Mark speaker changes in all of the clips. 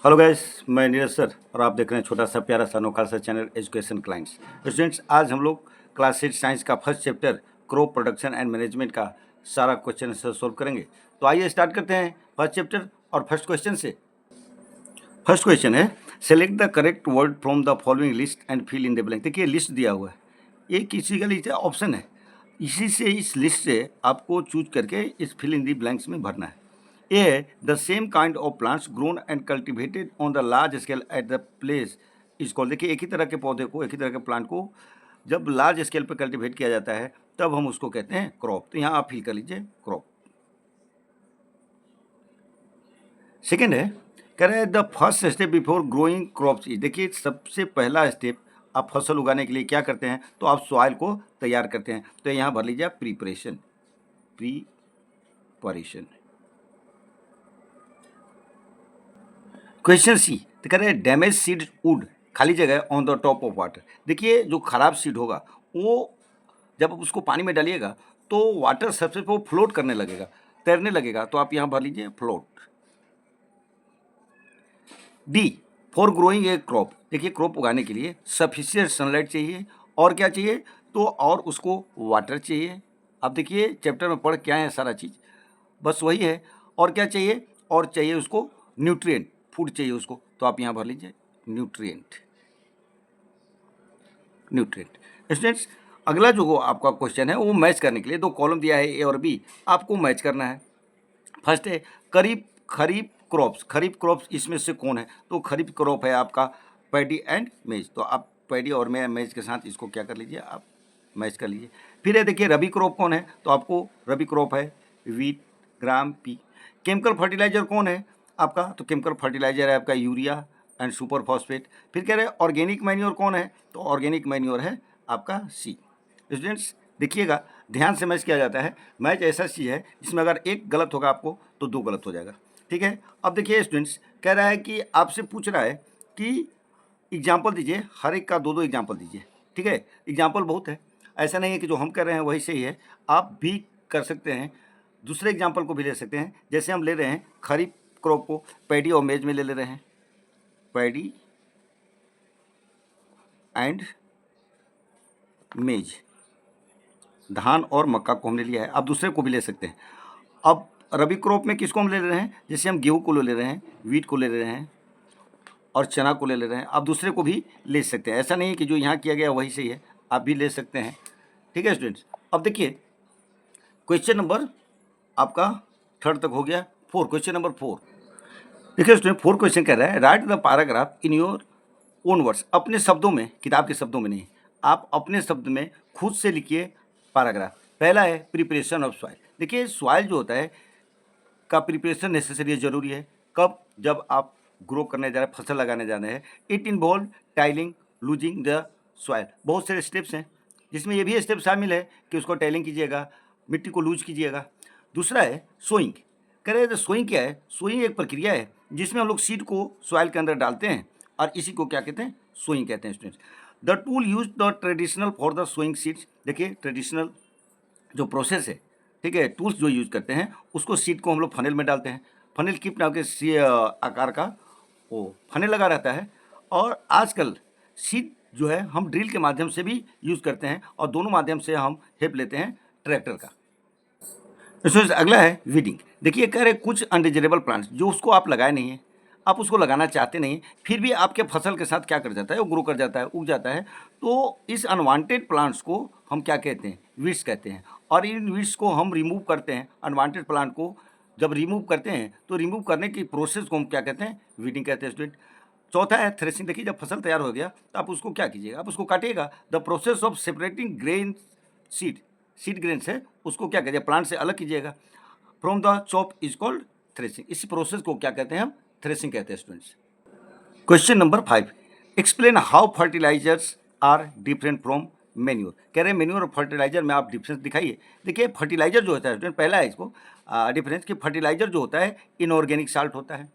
Speaker 1: Hello guys, मैं Neeraj sir और आप देख रहे हैं छोटा सा प्यारा सा अनोखा सा चैनल एजुकेशन क्लाइंट्स। स्टूडेंट्स, आज हम लोग क्लास 8 साइंस का first chapter crop production and management का सारा क्वेश्चन आंसर सोल्व करेंगे। तो आइए स्टार्ट करते हैं फर्स्ट चैप्टर और फर्स्ट क्वेश्चन से। फर्स्ट क्वेश्चन है, select the correct word from the following list and fill in the blank. देखिए लिस्ट दिया हुआ है, ये किसी का लिस्ट ऑप्शन है, इसी से इस लिस्ट से आपको चूज करके इस फिल इन द ब्लैंक्स में भरना है। A, the same kind of plants grown and cultivated on the large scale at the place is called। देखिए एक ही तरह के पौधे को, एक ही तरह के प्लांट को जब लार्ज स्केल पर कल्टीवेट किया जाता है तब हम उसको कहते हैं क्रॉप। तो यहाँ आप फिल कर लीजिए क्रॉप। सेकेंड है, कह रहे हैं the first step before growing crops is. देखिए सबसे पहला स्टेप आप फसल उगाने के लिए क्या करते हैं, तो आप सॉइल को तैयार करते हैं। तो यहाँ भर लीजिए प्रिपरेशन। क्वेश्चन सी, तो कह रहे हैं डैमेज सीड वुड खाली जगह on the top of water. देखिए जो खराब सीड होगा वो जब आप उसको पानी में डालिएगा तो वाटर सबसे वो फ्लोट करने लगेगा, तैरने लगेगा। तो आप यहाँ भर लीजिए float. D, for growing A crop. देखिए क्रॉप उगाने के लिए सफिशिएंट सनलाइट चाहिए और क्या चाहिए, तो और उसको वाटर चाहिए। अब देखिए चैप्टर में पढ़ क्या है सारा चीज़, बस वही है। और क्या चाहिए, और चाहिए उसको न्यूट्रिएंट, फूड चाहिए उसको। तो आप यहाँ भर लीजिए न्यूट्रिएंट। स्टूडेंट्स, अगला जो आपका क्वेश्चन है वो मैच करने के लिए दो कॉलम दिया है, ए और बी, आपको मैच करना है। फर्स्ट है खरीफ क्रॉप्स। खरीफ क्रॉप्स इसमें से कौन है, तो खरीफ क्रॉप है आपका पैडी एंड मेज। तो आप पैडी और मेज के साथ इसको क्या कर लीजिए, आप मैच कर लीजिए। फिर है देखिए रबी क्रॉप कौन है, तो आपको रबी क्रॉप है वीट, ग्राम, पी। केमिकल फर्टिलाइजर कौन है आपका, तो केमिकल फर्टिलाइजर है आपका यूरिया एंड सुपर फॉस्फेट। फिर कह रहे हैं ऑर्गेनिक मैन्योर कौन है, तो ऑर्गेनिक मैन्योर है आपका सी। स्टूडेंट्स देखिएगा ध्यान से मैच किया जाता है। मैच ऐसा चीज़ है जिसमें अगर एक गलत होगा आपको तो दो गलत हो जाएगा, ठीक है। अब देखिए स्टूडेंट्स कह रहा है कि आपसे पूछ रहा है कि एग्जाम्पल दीजिए, हर एक का दो दो एग्जाम्पल दीजिए, ठीक है। एग्जाम्पल बहुत है, ऐसा नहीं है कि जो हम कर रहे हैं वही सही है, आप भी कर सकते हैं, दूसरे एग्जाम्पल को भी ले सकते हैं। जैसे हम ले रहे हैं खरीफ क्रॉप को पैडी और मेज में ले रहे हैं, पैडी एंड मेज, धान और मक्का को हमने लिया है। आप दूसरे को भी ले सकते हैं। अब रबी क्रॉप में किसको हम ले रहे हैं, जैसे हम गेहूँ को ले रहे हैं, वीट को ले रहे हैं और चना को ले रहे हैं। आप दूसरे को भी ले सकते हैं, ऐसा नहीं है कि जो यहाँ किया गया वही सही है, आप भी ले सकते हैं, ठीक है स्टूडेंट्स। अब देखिए क्वेश्चन नंबर आपका थर्ड तक हो गया। क्वेश्चन नंबर 4 देखिए स्टूडेंट, 4 क्वेश्चन कह रहा है right the paragraph in your own words. अपने शब्दों में, किताब के शब्दों में नहीं, आप अपने शब्द में खुद से लिखिए पैराग्राफ। पहला है प्रिपरेशन ऑफ सॉइल। देखिए सॉइल जो होता है का प्रिपरेशन नेसेसरी है, जरूरी है। कब, जब आप ग्रो करने जा रहे हैं, फसल लगाने जा रहे हैं। It involve tiling, losing the soil. बहुत सारे स्टेप्स हैं जिसमें ये भी स्टेप शामिल है कि उसको टाइलिंग कीजिएगा, मिट्टी को लूज कीजिएगा। दूसरा है सोइंग। कह रहे हैं सोइंग क्या है, सोइंग एक प्रक्रिया है जिसमें हम लोग सीड को सॉइल के अंदर डालते हैं और इसी को क्या कहते हैं, सोइंग कहते हैं students. The tool use the traditional for the sowing seeds. देखिए ट्रेडिशनल जो प्रोसेस है, ठीक है, टूल्स जो यूज करते हैं उसको सीड को हम लोग फनेल में डालते हैं। फनेल किस नाम के आकार का वो फनेल लगा रहता है। और आजकल सीड जो है हम ड्रिल के माध्यम से भी यूज़ करते हैं और दोनों माध्यम से हम हेल्प लेते हैं ट्रैक्टर का। इसमें अगला है वीडिंग। देखिए कह रहे कुछ अनडिजायरेबल प्लांट्स जो उसको आप लगाए नहीं हैं, आप उसको लगाना चाहते नहीं, फिर भी आपके फसल के साथ क्या कर जाता है, वो ग्रो कर जाता है, उग जाता है। तो इस अनवांटेड प्लांट्स को हम क्या कहते हैं, वीड्स कहते हैं। और इन वीड्स को हम रिमूव करते हैं, अनवांटेड प्लांट को जब रिमूव करते हैं तो रिमूव करने की प्रोसेस को हम क्या कहते हैं, वीडिंग कहते हैं स्टूडेंट। चौथा है थ्रेसिंग। देखिए जब फसल तैयार हो गया तो आप उसको क्या कीजिएगा, आप उसको काटिएगा। The process of separating grain seed grain से उसको क्या कीजिए, प्लांट से अलग कीजिएगा। From the chop is called threshing. इसी प्रोसेस को क्या कहते हैं, हम थ्रेसिंग कहते हैं students. Question number 5, explain how fertilizers are different from manure. कह रहे हैं मेन्योर और फर्टिलाइजर में आप डिफरेंस दिखाइए। देखिए फर्टिलाइजर जो होता है स्टूडेंट, पहला है इसको डिफरेंस कि फर्टिलाइजर जो होता है इनऑर्गेनिक साल्ट होता है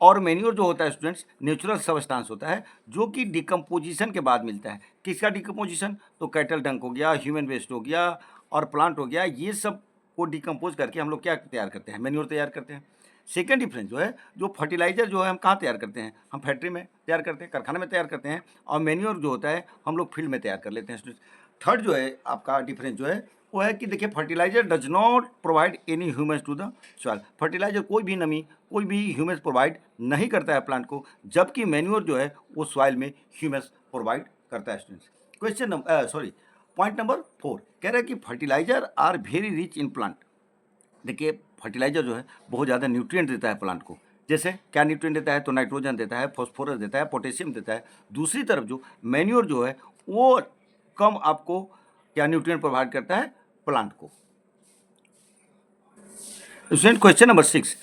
Speaker 1: और मेन्योर जो होता है स्टूडेंट्स नेचुरल सबस्टांस होता है जो कि डिकम्पोजिशन के बाद मिलता है। किसका डिकम्पोजिशन, तो कैटल डंक हो गया, ह्यूमन वेस्ट हो गया और प्लांट हो गया, ये सब को डिकम्पोज करके हम लोग क्या तैयार करते हैं, मेन्योर तैयार करते हैं। सेकंड डिफरेंस जो है, जो फर्टिलाइज़र जो है हम कहाँ तैयार करते हैं, हम फैक्ट्री में तैयार करते हैं, कारखाने में तैयार करते हैं, और मैन्योर जो होता है हम लोग फील्ड में तैयार कर लेते हैं स्टूडेंट्स। थर्ड जो है आपका डिफरेंस जो है वो है कि देखिए fertiliser does not provide any humus to the soil. Fertiliser कोई भी नमी, कोई भी ह्यूमस प्रोवाइड नहीं करता है प्लांट को, जबकि मैन्योर जो है वो सॉइल में ह्यूमस प्रोवाइड करता है students. Question number point number 4 कह रहा है कि fertiliser are very rich in plant. देखिए फर्टिलाइज़र जो है बहुत ज़्यादा न्यूट्रिएंट देता है प्लांट को। जैसे क्या न्यूट्रिएंट देता है, तो नाइट्रोजन देता है, फॉस्फोरस देता है, पोटेशियम देता है। दूसरी तरफ जो मैन्योर जो है वो कम आपको क्या न्यूट्रिएंट प्रोवाइड करता है प्लांट को। स्टूडेंट क्वेश्चन नंबर 6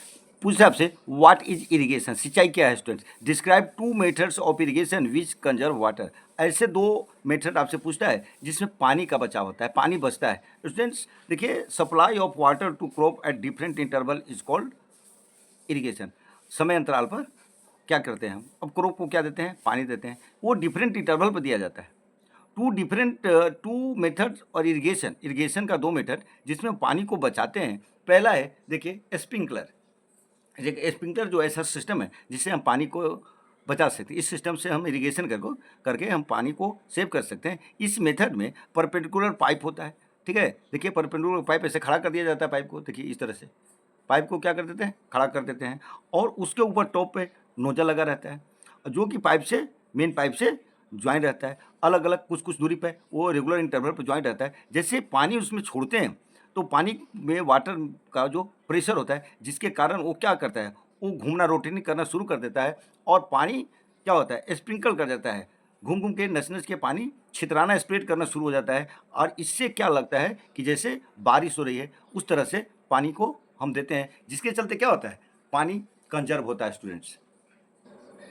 Speaker 1: पूछा आपसे व्हाट इज इरिगेशन, सिंचाई क्या है student. Describe 2 methods of irrigation which conserve water. ऐसे 2 मेथड आपसे पूछता है जिसमें पानी का बचाव होता है, पानी बचता है। स्टूडेंट्स देखिए supply of water to crop at different interval is called irrigation. समय अंतराल पर क्या करते हैं हम, अब क्रॉप को क्या देते हैं, पानी देते हैं, वो डिफरेंट इंटरवल पर दिया जाता है। टू मेथड और इरिगेशन का 2 मेथड जिसमें पानी को बचाते हैं। पहला है देखिए स्प्रिंकलर। स्प्रिंकलर जो ऐसा सिस्टम है जिससे हम पानी को बचा सकते हैं। इस सिस्टम से हम इरिगेशन करके हम पानी को सेव कर सकते हैं। इस मेथड में परपेंडिकुलर पाइप होता है, ठीक है। देखिए परपेंडिकुलर पाइप ऐसे खड़ा कर दिया जाता है, पाइप को देखिए इस तरह से पाइप को क्या कर देते हैं, खड़ा कर देते हैं, और उसके ऊपर टॉप पे नोजल लगा रहता है जो कि मेन पाइप से ज्वाइन रहता है। अलग अलग कुछ कुछ दूरी पे वो रेगुलर इंटरवल पर ज्वाइन रहता है। जैसे पानी उसमें छोड़ते हैं तो पानी में वाटर का जो प्रेशर होता है जिसके कारण वो क्या करता है, वो घूमना रोटेटिंग करना शुरू कर देता है, और पानी क्या होता है स्प्रिंकल कर देता है, घूम घूम के नस नस के पानी छितराना स्प्रेड करना शुरू हो जाता है। और इससे क्या लगता है कि जैसे बारिश हो रही है उस तरह से पानी को हम देते हैं, जिसके चलते क्या होता है पानी कंजर्व होता है स्टूडेंट्स।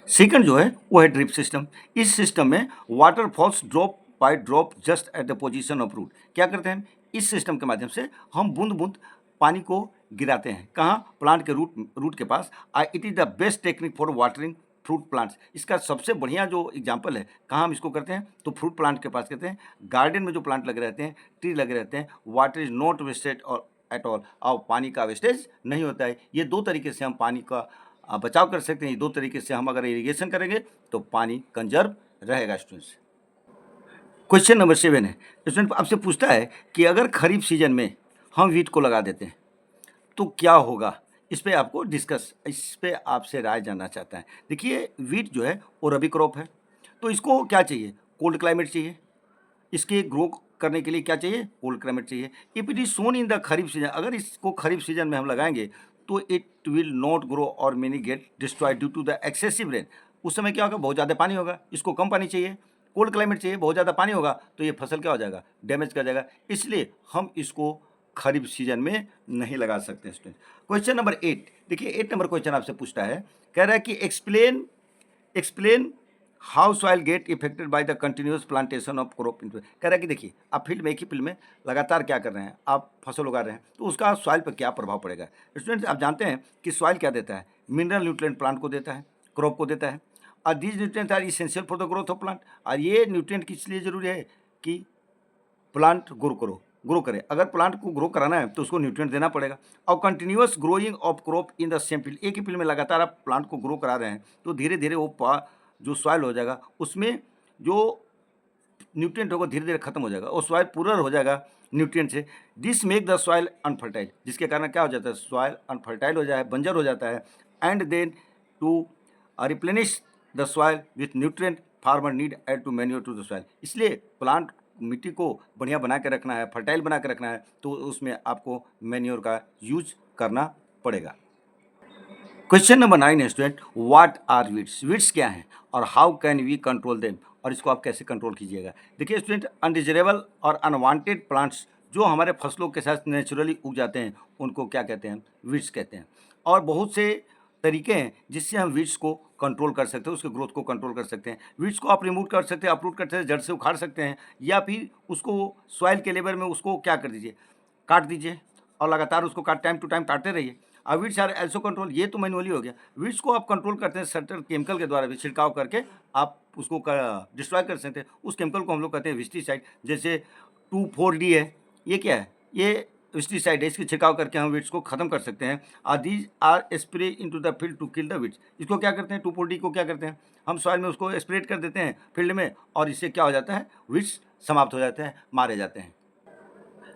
Speaker 1: सेकंड जो है वो है ड्रिप सिस्टम। इस सिस्टम में water falls drop by drop just at the position of root. क्या करते हैं, इस सिस्टम के माध्यम से हम बूंद बूंद पानी को गिराते हैं, कहाँ, प्लांट के रूट के पास। It is the best technique for watering fruit plants. इसका सबसे बढ़िया जो एग्जाम्पल है कहाँ हम इसको करते हैं, तो फ्रूट प्लांट के पास करते हैं। गार्डन में जो प्लांट लगे रहते हैं, ट्री लगे रहते हैं, वाटर इज नॉट वेस्टेड और एट ऑल, और पानी का वेस्टेज नहीं होता है। ये 2 तरीके से हम पानी का बचाव कर सकते हैं। ये 2 तरीके से हम अगर इरिगेशन करेंगे तो पानी कंजर्व रहेगा स्टूडेंट्स। क्वेश्चन नंबर 7 है, स्टूडेंट आपसे पूछता है कि अगर खरीफ सीजन में हम वीट को लगा देते हैं तो क्या होगा। इस पे आपसे राय जानना चाहता है। देखिए वीट जो है वो रबी क्रॉप है, तो इसको क्या चाहिए, कोल्ड क्लाइमेट चाहिए। इसके ग्रो करने के लिए क्या चाहिए, कोल्ड क्लाइमेट चाहिए। If it is sown in the kharif season, अगर इसको खरीफ सीजन में हम लगाएंगे तो इट विल नॉट ग्रो और many get destroyed due to the excessive rain. उस समय क्या होगा, बहुत ज़्यादा पानी होगा, इसको कम पानी चाहिए। कोल्ड क्लाइमेट चाहिए, बहुत ज़्यादा पानी होगा तो ये फसल क्या हो जाएगा, डैमेज कर जाएगा। इसलिए हम इसको खरीफ सीजन में नहीं लगा सकते स्टूडेंट। क्वेश्चन नंबर 8 देखिए, 8 नंबर क्वेश्चन आपसे पूछता है, कह रहा है कि explain how soil get affected by the continuous plantation of crop. कह रहा है कि देखिए आप फील्ड में, एक ही फील्ड में लगातार क्या कर रहे हैं, आप फसल उगा रहे हैं, तो उसका सॉइल पर क्या प्रभाव पड़ेगा। स्टूडेंट्स आप जानते हैं कि सॉइल क्या देता है, मिनरल न्यूट्रिएंट प्लांट को देता है, क्रॉप को देता है, और these nutrient are essential for the growth of plant. और ये न्यूट्रिएंट किस लिए जरूरी है कि प्लांट ग्रो करे। अगर प्लांट को ग्रो कराना है तो उसको न्यूट्रिएंट देना पड़ेगा। और continuous growing of crop in the same field, एक ही फील्ड में लगातार आप प्लांट को ग्रो करा रहे हैं तो धीरे धीरे वो जो सॉइल हो जाएगा उसमें जो न्यूट्रिएंट होगा धीरे धीरे खत्म हो जाएगा और सॉइल पूरा हो जाएगा न्यूट्रिएंट से। This make the soil unfertile, जिसके कारण क्या हो जाता है, सॉइल अनफर्टाइल हो जाए, बंजर हो जाता है। And then to replenish the soil with nutrient farmer need add to manure to the soil. इसलिए प्लांट मिट्टी को बढ़िया बना के रखना है, फर्टाइल बना के रखना है, तो उसमें आपको मैन्योर का यूज करना पड़ेगा। क्वेश्चन नंबर 9 है student, what are weeds. Weeds क्या हैं और how can we control them, और इसको आप कैसे कंट्रोल कीजिएगा। देखिए स्टूडेंट, अनडिजायरेबल और अनवांटेड प्लांट्स जो हमारे फसलों के साथ नेचुरली उग जाते हैं उनको क्या कहते हैं, वीड्स कहते हैं। और बहुत से तरीके हैं जिससे हम वीड्स को कंट्रोल कर सकते हैं, उसके ग्रोथ को कंट्रोल कर सकते हैं। वीड्स को आप रिमूव कर सकते हैं, अपरूट कर सकते हैं, जड़ से उखाड़ सकते हैं, या फिर उसको सॉइल के लेवल में उसको क्या कर दीजिए, काट दीजिए, और लगातार उसको टाइम टू टाइम काटते रहिए। वीड्स आर एल्सो कंट्रोल, ये तो मैनुअली हो गया। वीड्स को आप कंट्रोल करते हैं सर्टेन केमिकल के द्वारा भी, छिड़काव करके आप उसको डिस्ट्रॉय कर सकते हैं। उस केमिकल को हम लोग कहते हैं विस्टिसाइड। जैसे 2,4-D है, ये क्या है, ये विस्टिसाइड है, इसकी छिड़काव करके हम वीड्स को खत्म कर सकते हैं। These are spray into the field to kill the weeds. इसको क्या करते हैं, 2,4-D को क्या करते हैं, हम सॉइल में उसको स्प्रेड कर देते हैं फील्ड में, और इससे क्या हो जाता है, वीड्स समाप्त हो जाते हैं, मारे जाते हैं।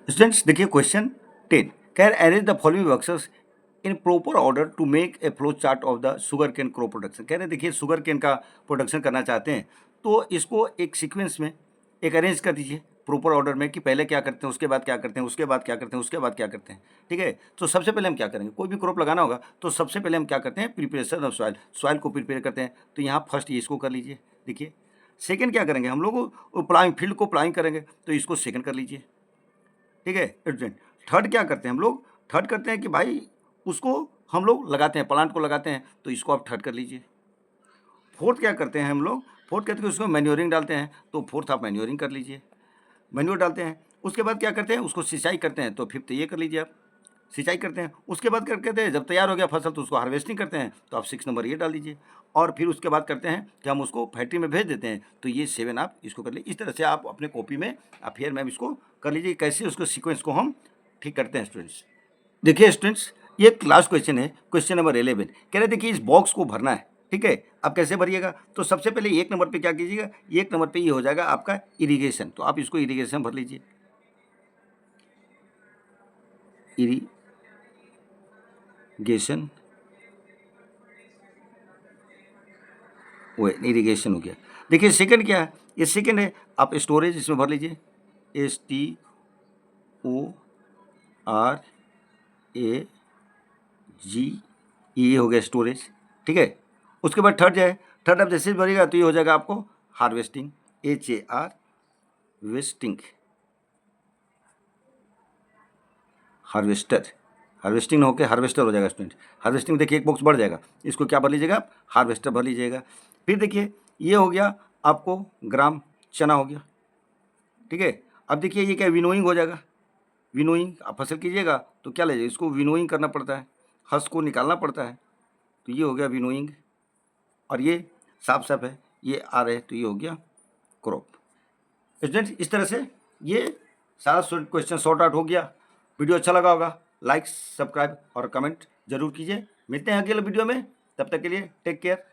Speaker 1: स्टूडेंट्स देखिए question 10, can arrange the following works in proper order to make a flow chart of the sugarcane crop production. कह रहे हैं देखिए शुगर केन का प्रोडक्शन करना चाहते हैं तो इसको एक सीक्वेंस में एक अरेंज कर दीजिए प्रॉपर ऑर्डर में कि पहले क्या करते हैं, उसके बाद क्या करते हैं, उसके बाद क्या करते हैं, उसके बाद क्या करते हैं। ठीक है, तो सबसे पहले हम क्या करेंगे, कोई भी क्रॉप लगाना होगा तो सबसे पहले हम क्या करते हैं, प्रिपरेशन ऑफ सॉइल, सॉइल को प्रिपेयर करते हैं। तो यहाँ फर्स्ट ये इसको कर लीजिए। देखिए सेकंड क्या करेंगे, हम लोग प्लाइंग, फील्ड को प्लाइंग करेंगे तो इसको सेकंड कर लीजिए। ठीक है स्टूडेंट, थर्ड क्या करते हैं हम लोग, थर्ड करते हैं कि भाई उसको हम लोग लगाते हैं, प्लांट को लगाते हैं, तो इसको आप थर्ड कर लीजिए। फोर्थ क्या करते हैं हम लोग, फोर्थ कहते हैं उसको मैन्योरिंग डालते हैं, तो फोर्थ आप मैन्योरिंग कर लीजिए, मैन्योर डालते हैं। उसके बाद क्या करते हैं, उसको सिंचाई करते हैं, तो फिफ्थ ये कर लीजिए आप, सिंचाई करते हैं। उसके बाद क्या करते हैं, जब तैयार हो गया फसल तो उसको हार्वेस्टिंग करते हैं, तो आप 6 नंबर ये डाल दीजिए। और फिर उसके बाद करते हैं कि हम उसको फैक्ट्री में भेज देते हैं, तो ये 7 आप इसको कर लीजिए। इस तरह से आप अपने कॉपी में फिर मैम इसको कर लीजिए, कैसे उसको सीक्वेंस को हम ठीक करते हैं स्टूडेंट्स। देखिए स्टूडेंट्स ये लास्ट क्वेश्चन है, क्वेश्चन नंबर 11। कह रहे देखिए इस बॉक्स को भरना है। ठीक है, आप कैसे भरिएगा, तो सबसे पहले 1 नंबर पे क्या कीजिएगा, 1 नंबर पे ये हो जाएगा आपका इरिगेशन, तो आप इसको इरिगेशन भर लीजिए, इरिगेशन, वो इरिगेशन हो गया। देखिए सेकंड क्या है, ये सेकंड है, आप स्टोरेज इसमें भर लीजिए, STORAGE, ये हो गया स्टोरेज। ठीक है, उसके बाद थर्ड है, थर्ड आप जैसे भरिएगा तो ये हो जाएगा आपको harvesting, HAR wasting, harvester, harvesting ना होकर हार्वेस्टर हो जाएगा स्टूडेंट। हार्वेस्टिंग देखिए एक बॉक्स बढ़ जाएगा, इसको क्या भर लीजिएगा आप, हार्वेस्टर भर लीजिएगा। फिर देखिए ये हो गया आपको ग्राम चना हो गया। ठीक है, अब देखिए ये क्या विनोइंग हो जाएगा, विनोइंग आप फसल कीजिएगा तो क्या लीजिए, इसको विनोइंग करना पड़ता है, हस को निकालना पड़ता है, तो ये हो गया विनोइंग। और ये साफ साफ है, ये आ रहे तो ये हो गया क्रॉप। स्टूडेंट्स इस तरह से ये सारा क्वेश्चन सॉर्ट आउट हो गया। वीडियो अच्छा लगा होगा, लाइक, सब्सक्राइब और कमेंट जरूर कीजिए। मिलते हैं अगले वीडियो में, तब तक के लिए टेक केयर।